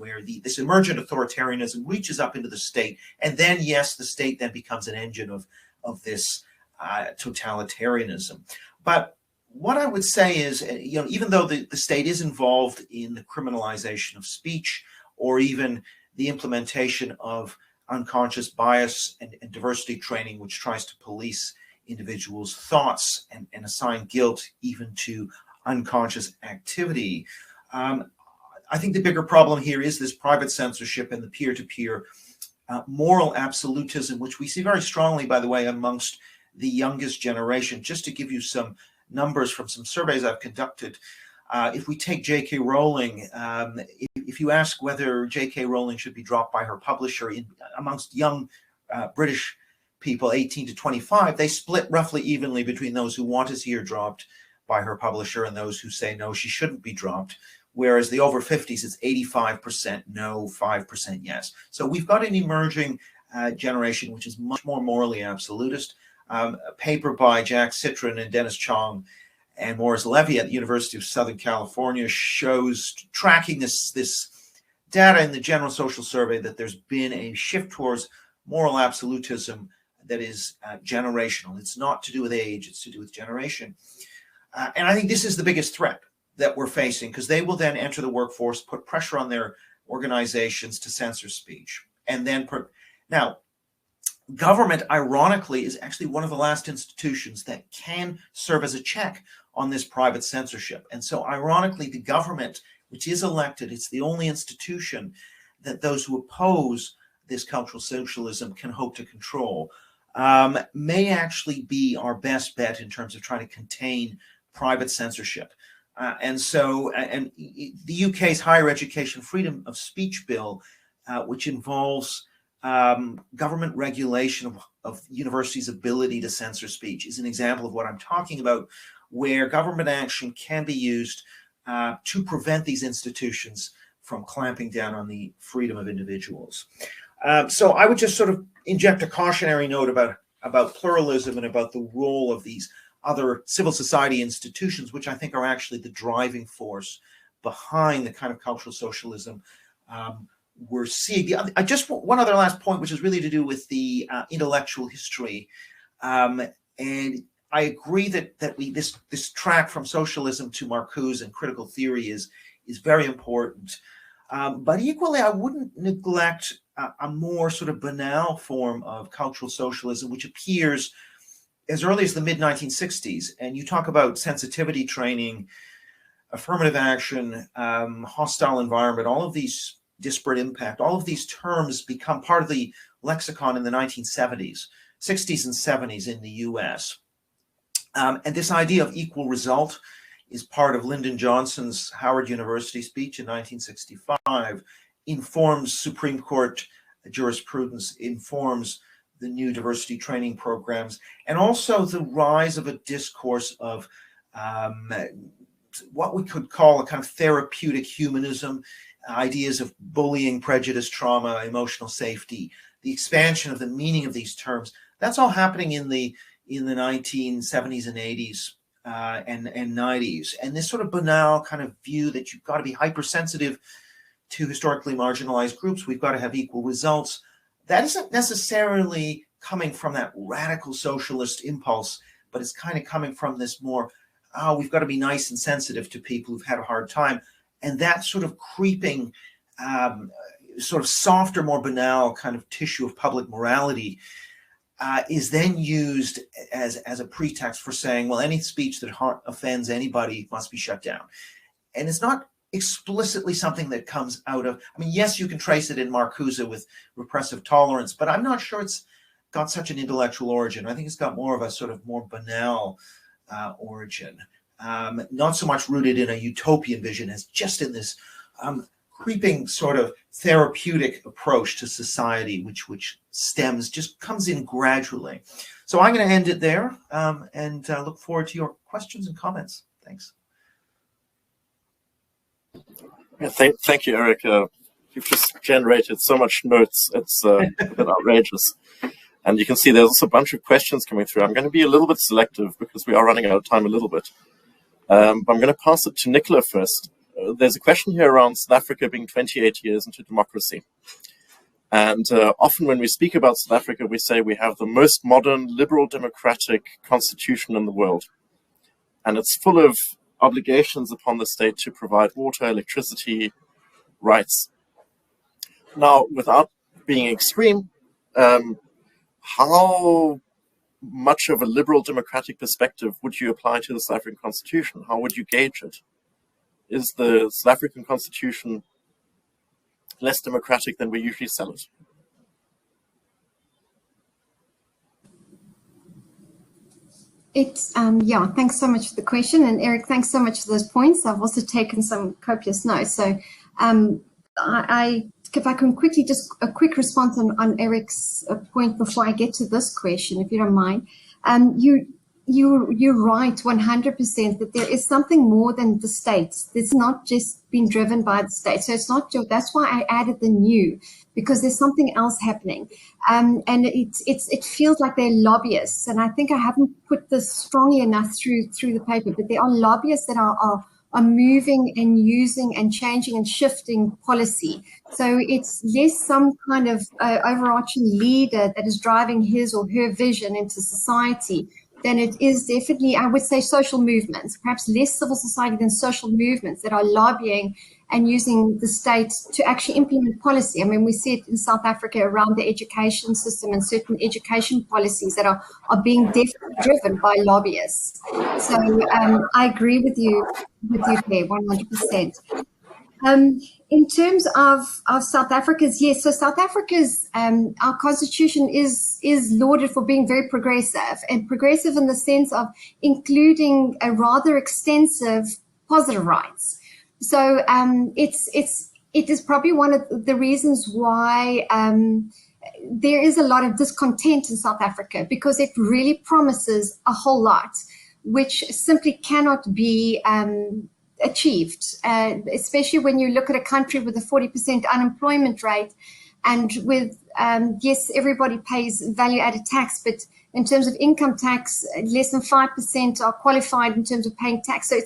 this emergent authoritarianism reaches up into the state, and then, yes, the state then becomes an engine of this totalitarianism. But what I would say is, even though the state is involved in the criminalization of speech, or even the implementation of unconscious bias and diversity training, which tries to police individuals' thoughts and assign guilt even to unconscious activity, I think the bigger problem here is this private censorship and the peer-to-peer moral absolutism, which we see very strongly, by the way, amongst the youngest generation. Just to give you some numbers from some surveys I've conducted, if we take J.K. Rowling, if you ask whether J.K. Rowling should be dropped by her publisher amongst young British people 18 to 25, they split roughly evenly between those who want to see her dropped by her publisher and those who say no, she shouldn't be dropped. Whereas the over 50s, it's 85% no, 5% yes. So we've got an emerging generation which is much more morally absolutist. A paper by Jack Citron and Dennis Chong and Morris Levy at the University of Southern California shows, tracking this data in the General Social Survey, that there's been a shift towards moral absolutism that is generational. It's not to do with age, it's to do with generation. And I think this is the biggest threat that we're facing, because they will then enter the workforce, put pressure on their organizations to censor speech. And then, now, government, ironically, is actually one of the last institutions that can serve as a check on this private censorship. And so, ironically, the government, which is elected, it's the only institution that those who oppose this cultural socialism can hope to control, may actually be our best bet in terms of trying to contain private censorship. And the UK's Higher Education Freedom of Speech Bill, which involves government regulation of universities' ability to censor speech, is an example of what I'm talking about, where government action can be used to prevent these institutions clamping down on the freedom of individuals. So I would just sort of inject a cautionary note about pluralism and about the role of these other civil society institutions, which I think are actually the driving force behind the kind of cultural socialism we're seeing. Just one other last point, which is really to do with the intellectual history. And I agree that this track from socialism to Marcuse and critical theory is very important. But equally, I wouldn't neglect a more sort of banal form of cultural socialism, which appears as early as the mid-1960s. And you talk about sensitivity training, affirmative action, hostile environment, all of these disparate impact, all of these terms become part of the lexicon in the 1970s, 60s and 70s in the US. And this idea of equal result is part of Lyndon Johnson's Howard University speech in 1965, informs Supreme Court jurisprudence, informs the new diversity training programs, and also the rise of a discourse of what we could call a kind of therapeutic humanism, ideas of bullying, prejudice, trauma, emotional safety, the expansion of the meaning of these terms. That's all happening in the 1970s and 80s and 90s. And this sort of banal kind of view that you've got to be hypersensitive to historically marginalized groups, we've got to have equal results, that isn't necessarily coming from that radical socialist impulse, but it's kind of coming from this more, we've got to be nice and sensitive to people who've had a hard time. And that sort of creeping, sort of softer, more banal kind of tissue of public morality is then used as a pretext for saying, well, any speech that offends anybody must be shut down. And it's not explicitly something that comes out of, I mean, yes, you can trace it in Marcuse with repressive tolerance, but I'm not sure it's got such an intellectual origin. I think it's got more of a sort of more banal origin, not so much rooted in a utopian vision as just in this creeping sort of therapeutic approach to society, which stems, just comes in gradually. So I'm going to end it there and look forward to your questions and comments. Thanks. Yeah, thank you, Eric. You've just generated so much notes. It's a bit outrageous. And you can see there's also a bunch of questions coming through. I'm going to be a little bit selective because we are running out of time a little bit. But I'm going to pass it to Nicola first. There's a question here around South Africa being 28 years into democracy. And often when we speak about South Africa, we say we have the most modern, liberal, democratic constitution in the world. And it's full of obligations upon the state to provide water, electricity, rights. Now, without being extreme, how much of a liberal democratic perspective would you apply to the South African Constitution? How would you gauge it? Is the South African Constitution less democratic than we usually sell it? Yeah, thanks so much for the question. And Eric, thanks so much for those points. I've also taken some copious notes. So if I can quickly, just a quick response on Eric's point before I get to this question, if you don't mind. You're right 100% that there is something more than the states. It's not just been driven by the state. So it's not just, that's why I added the new, because there's something else happening. And it feels like they're lobbyists. And I think I haven't put this strongly enough through the paper, but there are lobbyists that are moving and using and changing and shifting policy. So it's less some kind of overarching leader that is driving his or her vision into society than it is definitely, I would say, social movements, perhaps less civil society than social movements that are lobbying and using the state to actually implement policy. I mean, we see it in South Africa around the education system and certain education policies that are being definitely driven by lobbyists. So I agree with you there 100%. In terms of South Africa's, yes, so South Africa's, our constitution is lauded for being very progressive, and progressive in the sense of including a rather extensive positive rights. So it is probably one of the reasons why there is a lot of discontent in South Africa, because it really promises a whole lot, which simply cannot be achieved, especially when you look at a country with a 40% unemployment rate, and with, yes, everybody pays value-added tax, but in terms of income tax, less than 5% are qualified in terms of paying tax. So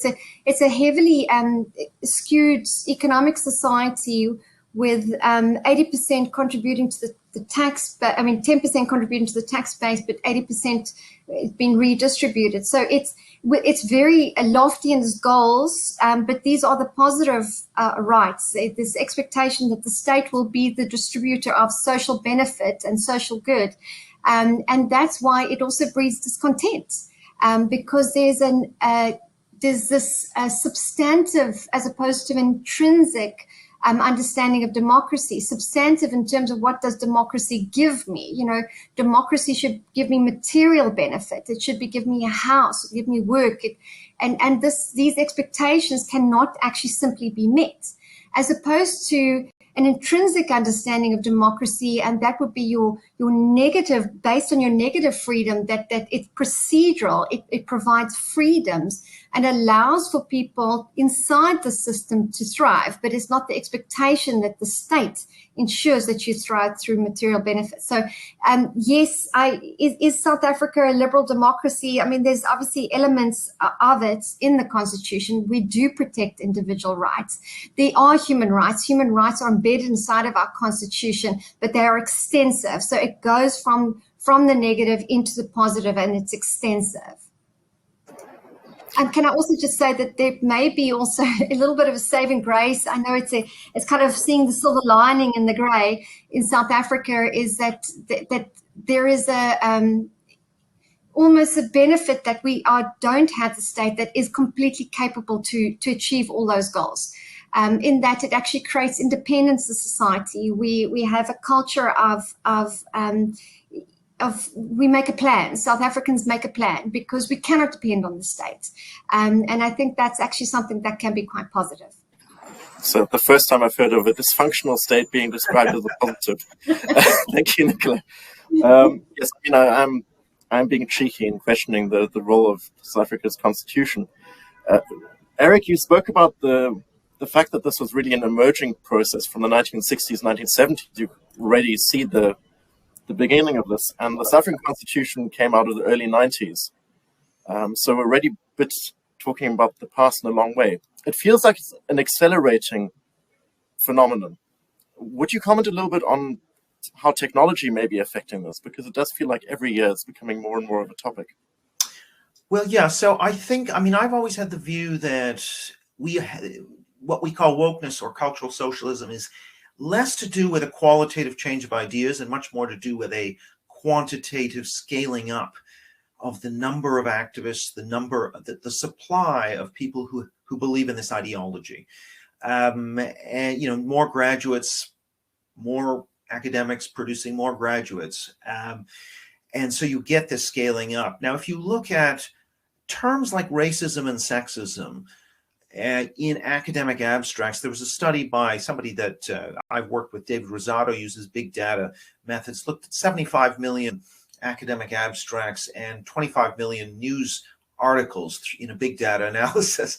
it's a heavily skewed economic society, with 80% contributing to the tax, but 10% contributing to the tax base, but 80% being redistributed. So it's very lofty in its goals, but these are the positive rights. This expectation that the state will be the distributor of social benefit and social good, and that's why it also breeds discontent, because there's this substantive as opposed to intrinsic understanding of democracy. Substantive in terms of what does democracy give me? Democracy should give me material benefit. It should be give me a house, give me work. And these expectations cannot actually simply be met, as opposed to an intrinsic understanding of democracy, and that would be your negative, based on your negative freedom, that it's procedural, it provides freedoms and allows for people inside the system to thrive, but it's not the expectation that the state ensures that you thrive through material benefits. So yes, is South Africa a liberal democracy? There's obviously elements of it in the Constitution. We do protect individual rights. There are human rights. Human rights are embedded inside of our Constitution, but they are extensive. So it goes from the negative into the positive, and it's extensive. And can I also just say that there may be also a little bit of a saving grace? I know it's kind of seeing the silver lining in the grey in South Africa, is that there is almost a benefit that we don't have the state that is completely capable to achieve all those goals. In that it actually creates independence of society. We have a culture of we make a plan. South Africans make a plan because we cannot depend on the state. And I think that's actually something that can be quite positive. So the first time I've heard of a dysfunctional state being described as a positive. Thank you, Nicola. Yes, I'm being cheeky in questioning the role of South Africa's constitution. Eric, you spoke about the fact that this was really an emerging process from the 1960s, 1970s. You already see the beginning of this, and the South African Constitution came out of the early 90s. So we're already a bit talking about the past in a long way. It feels like it's an accelerating phenomenon. Would you comment a little bit on how technology may be affecting this? Because it does feel like every year it's becoming more and more of a topic. Well, yeah, so I think, I've always had the view that what we call wokeness or cultural socialism is less to do with a qualitative change of ideas and much more to do with a quantitative scaling up of the number of activists, the supply of people who believe in this ideology. And, more graduates, more academics producing more graduates. And so you get this scaling up. Now, if you look at terms like racism and sexism, in academic abstracts, there was a study by somebody that I've worked with, David Rosado, uses big data methods, looked at 75 million academic abstracts and 25 million news articles in a big data analysis.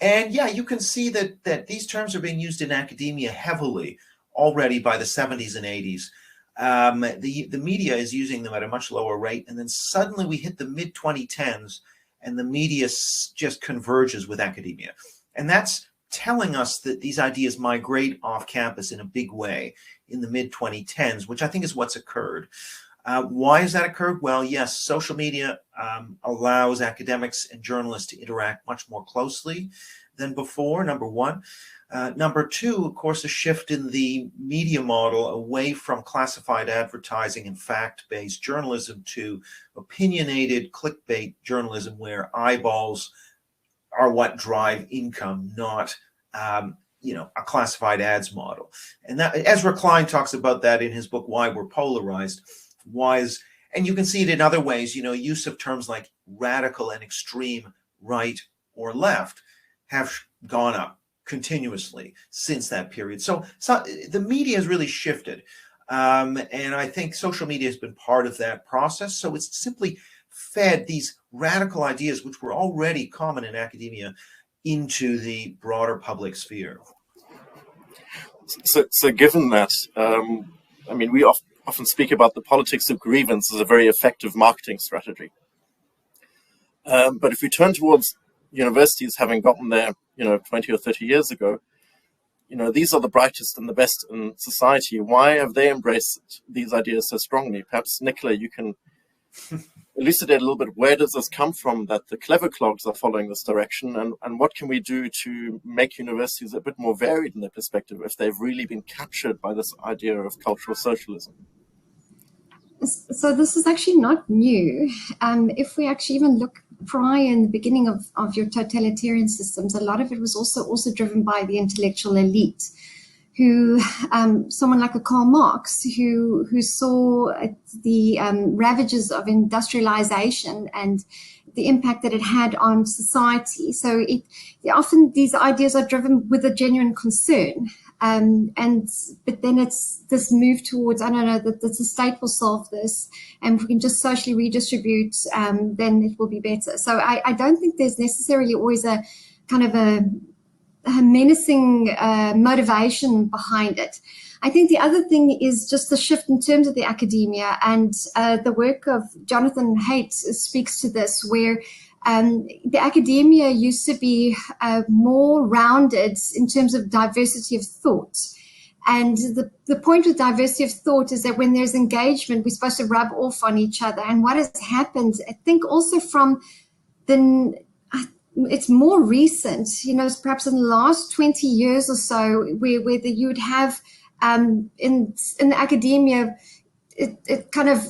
And yeah, you can see that these terms are being used in academia heavily already by the 70s and 80s. The media is using them at a much lower rate. And then suddenly we hit the mid-2010s, and the media just converges with academia. And that's telling us that these ideas migrate off campus in a big way in the mid-2010s, which I think is what's occurred. Why has that occurred? Well, yes, social media allows academics and journalists to interact much more closely than before, number one. Number two, of course, a shift in the media model away from classified advertising and fact-based journalism to opinionated clickbait journalism, where eyeballs are what drive income, not a classified ads model. And that, Ezra Klein talks about that in his book, Why We're Polarized. And you can see it in other ways, use of terms like radical and extreme right or left have gone up continuously since that period. So the media has really shifted. And I think social media has been part of that process. So it's simply fed these radical ideas, which were already common in academia, into the broader public sphere? So given that, I mean, we often speak about the politics of grievance as a very effective marketing strategy. But if we turn towards universities having gotten there, 20 or 30 years ago, these are the brightest and the best in society. Why have they embraced these ideas so strongly? Perhaps, Nicola, you can elucidate a little bit, where does this come from that the clever clogs are following this direction, and what can we do to make universities a bit more varied in their perspective if they've really been captured by this idea of cultural socialism? So this is actually not new. If we actually even look prior in the beginning of your totalitarian systems, a lot of it was also driven by the intellectual elite, who someone like a Karl Marx, who saw the ravages of industrialization and the impact that it had on society. So often these ideas are driven with a genuine concern. But then it's this move towards, I don't know, that the state will solve this, and if we can just socially redistribute, then it will be better. So I don't think there's necessarily always a kind of a menacing motivation behind it. I think the other thing is just the shift in terms of the academia, and the work of Jonathan Haidt speaks to this, where the academia used to be more rounded in terms of diversity of thought. And the point with diversity of thought is that when there's engagement, we're supposed to rub off on each other. And what has happened, I think also from it's more recent, perhaps in the last 20 years or so, where you would have in the academia, it kind of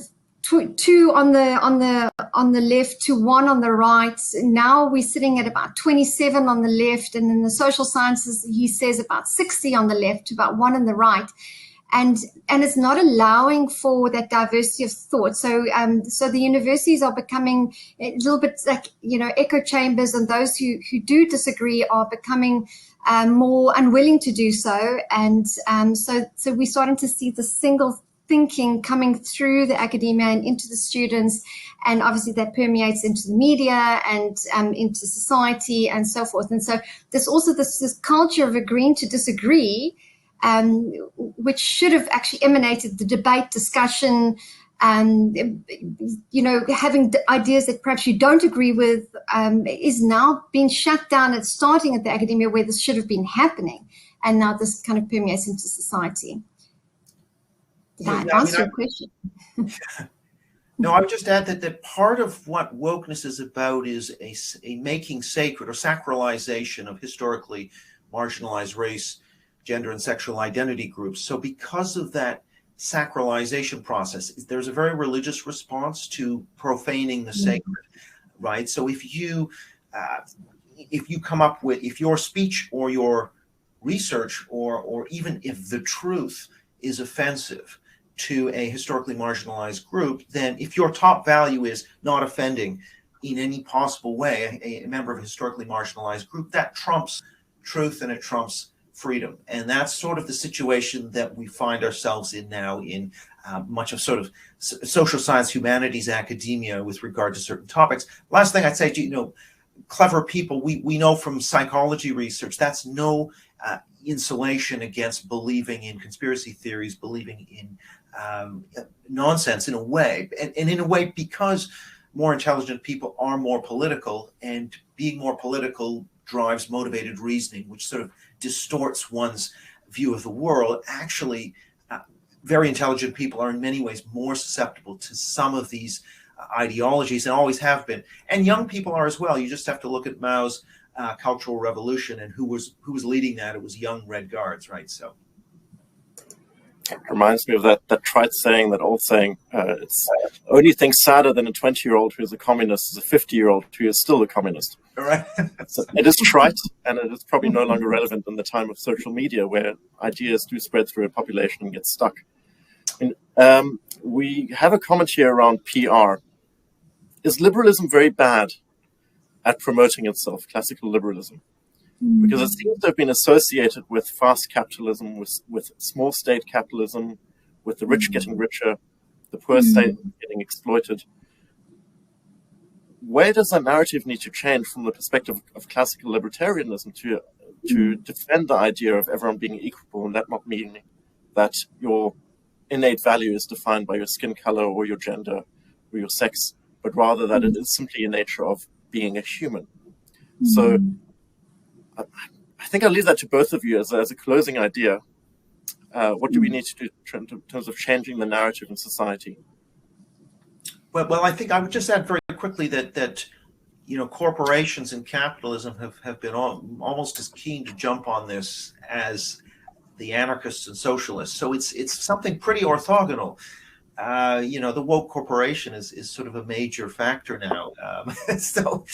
two on the left to one on the right. Now we're sitting at about 27 on the left, and in the social sciences, he says about 60 on the left to about one on the right. And it's not allowing for that diversity of thought. So the universities are becoming a little bit like, echo chambers, and those who do disagree are becoming more unwilling to do so. And so we're starting to see the single thinking coming through the academia and into the students, and obviously that permeates into the media and into society and so forth. And so there's also this culture of agreeing to disagree, which should have actually emanated the debate, discussion, having ideas that perhaps you don't agree with, is now being shut down and starting at the academia, where this should have been happening. And now this kind of permeates into society. Did I answer your question? No, I would just add that part of what wokeness is about is a making sacred or sacralization of historically marginalized race, gender, and sexual identity groups. So because of that sacralization process, there's a very religious response to profaning the sacred, right? So if you come up with, if your speech or your research or even if the truth is offensive to a historically marginalized group, then if your top value is not offending in any possible way a member of a historically marginalized group, that trumps truth and it trumps freedom. And that's sort of the situation that we find ourselves in now in much of sort of social science, humanities, academia with regard to certain topics. Last thing I'd say to clever people, we know from psychology research, that's no insulation against believing in conspiracy theories, believing in nonsense in a way. And in a way, because more intelligent people are more political, and being more political drives motivated reasoning, which sort of distorts one's view of the world. Actually, very intelligent people are in many ways more susceptible to some of these ideologies, and always have been. And young people are as well. You just have to look at Mao's Cultural Revolution, and who was leading that. It was young Red Guards, right? So it reminds me of that trite saying, that old saying, it's only thing sadder than a 20-year-old who is a communist is a 50-year-old who is still a communist. Right. So it is trite, and it is probably no longer relevant in the time of social media, where ideas do spread through a population and get stuck. And, we have a comment here around PR. Is liberalism very bad at promoting itself, classical liberalism? Because it seems to have been associated with fast capitalism, with small state capitalism, with the rich getting richer, the poor state getting exploited. where does that narrative need to change from the perspective of classical libertarianism to defend the idea of everyone being equal, and that not meaning that your innate value is defined by your skin color or your gender or your sex, but rather that it is simply a nature of being a human. So I think I'll leave that to both of you as a closing idea. What do we need to do in terms of changing the narrative in society? Well, I think I would just add very quickly that corporations and capitalism have been almost as keen to jump on this as the anarchists and socialists. So it's something pretty orthogonal. The woke corporation is sort of a major factor now. So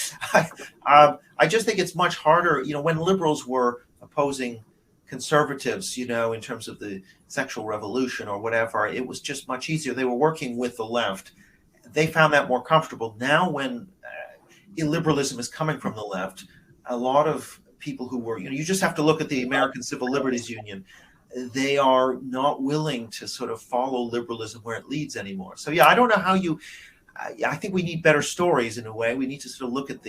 I just think it's much harder. When liberals were opposing conservatives, in terms of the sexual revolution or whatever, it was just much easier. They were working with the left. They found that more comfortable. Now when illiberalism is coming from the left, a lot of people who were, you just have to look at the American Civil Liberties Union. They are not willing to sort of follow liberalism where it leads anymore. So yeah, I don't know how I think we need better stories in a way. We need to sort of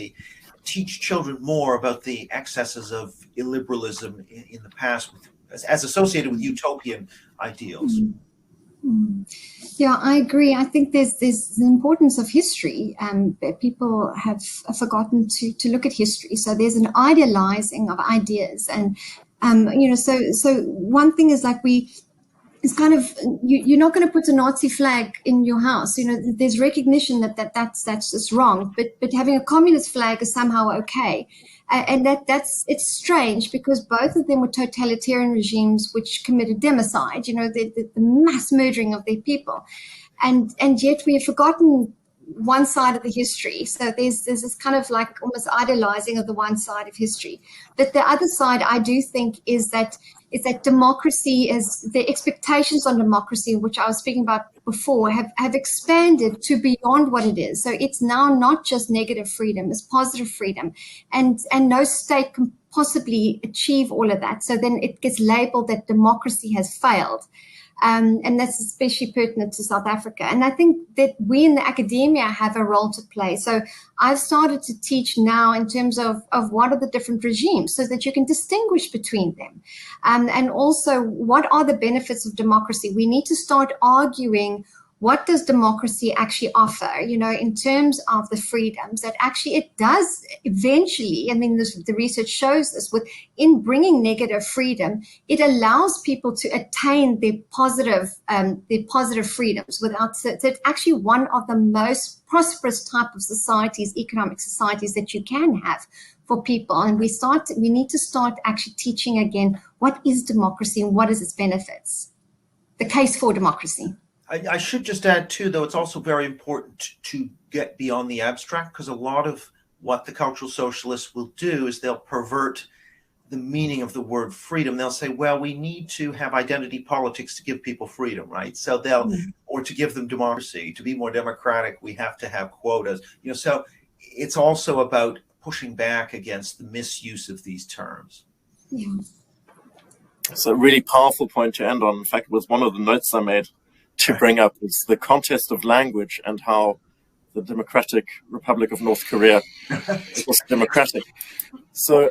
teach children more about the excesses of illiberalism in the past as associated with utopian ideals. Yeah, I agree. I think there's the importance of history. People have forgotten to look at history. So there's an idealizing of ideas, and so one thing is it's kind of you're not going to put a Nazi flag in your house. There's recognition that's just wrong. But having a communist flag is somehow okay. And it's strange because both of them were totalitarian regimes which committed democide, the mass murdering of their people. And yet we have forgotten one side of the history. So there's this kind of like almost idealizing of the one side of history. But the other side, I do think, is that democracy the expectations on democracy, which I was speaking about before, have expanded to beyond what it is. So it's now not just negative freedom, it's positive freedom. And no state can possibly achieve all of that. So then it gets labeled that democracy has failed. And that's especially pertinent to South Africa. And I think that we in the academia have a role to play. So I've started to teach now in terms of what are the different regimes so that you can distinguish between them. And also, what are the benefits of democracy? We need to start arguing, what does democracy actually offer, in terms of the freedoms that actually it does eventually, the research shows this, in bringing negative freedom, it allows people to attain their positive freedoms without, so it's actually one of the most prosperous type of societies, economic societies that you can have for people. And we need to start actually teaching again, what is democracy and what is its benefits? The case for democracy. I should just add, too, though, it's also very important to get beyond the abstract, because a lot of what the cultural socialists will do is they'll pervert the meaning of the word freedom. They'll say, well, we need to have identity politics to give people freedom, right? So or to give them democracy, to be more democratic, we have to have quotas. So it's also about pushing back against the misuse of these terms. Yeah. It's a really powerful point to end on. In fact, it was one of the notes I made to bring up is the contest of language and how the Democratic Republic of North Korea was democratic. So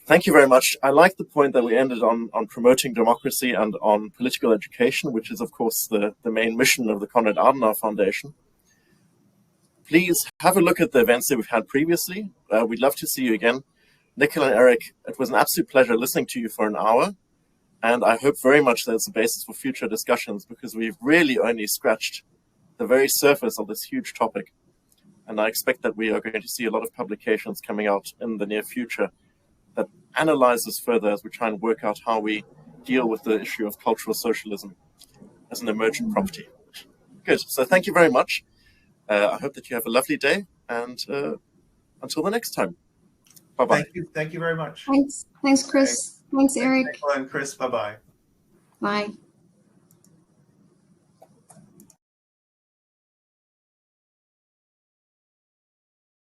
thank you very much. I like the point that we ended on promoting democracy and on political education, which is, of course, the main mission of the Konrad Adenauer Foundation. Please have a look at the events that we've had previously. We'd love to see you again. Nicola and Eric, it was an absolute pleasure listening to you for an hour. And I hope very much there's a basis for future discussions, because we've really only scratched the very surface of this huge topic. And I expect that we are going to see a lot of publications coming out in the near future that analyze this further as we try and work out how we deal with the issue of cultural socialism as an emergent property. Good. So thank you very much. I hope that you have a lovely day. And until the next time. Bye-bye. Thank you very much. Thanks, Chris. Thanks, Eric. Nicola and Chris. Bye-bye. Bye.